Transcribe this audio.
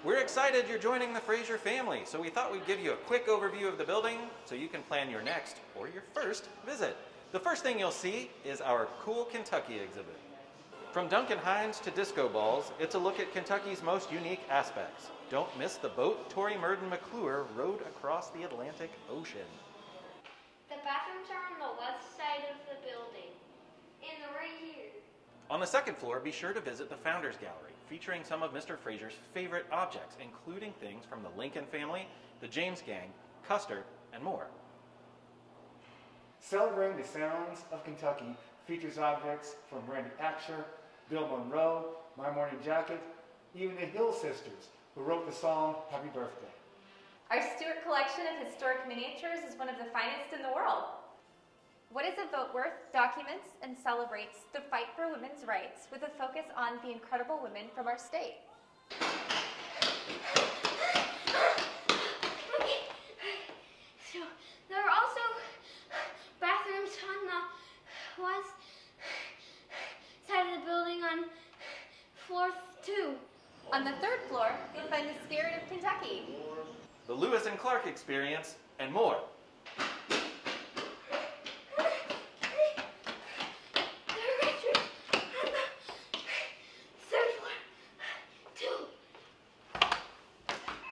We're excited you're joining the Fraser family, so we thought we'd give you a quick overview of the building so you can plan your next or your first visit. The first thing you'll see is our Cool Kentucky exhibit. From Duncan Hines to disco balls, it's a look at Kentucky's most unique aspects. Don't miss the boat Tory Murden McClure rowed across the Atlantic Ocean. The bathrooms are on the left side of the building, and they're right here. On the second floor, be sure to visit the Founders Gallery, featuring some of Mr. Fraser's favorite objects, including things from the Lincoln family, the James Gang, Custer, and more. Celebrating the Sounds of Kentucky features objects from Randy Asher, Bill Monroe, My Morning Jacket, even the Hill Sisters, who wrote the song Happy Birthday. Our Stewart collection of historic miniatures is one of the finest in the world. What is a Vote Worth documents and celebrates the fight for women's rights with a focus on the incredible women from our state. Okay. So there are also bathrooms on the west side of the building on floor 2. On the third floor, you'll find the Spirit of Kentucky. The Lewis and Clark Experience, and more.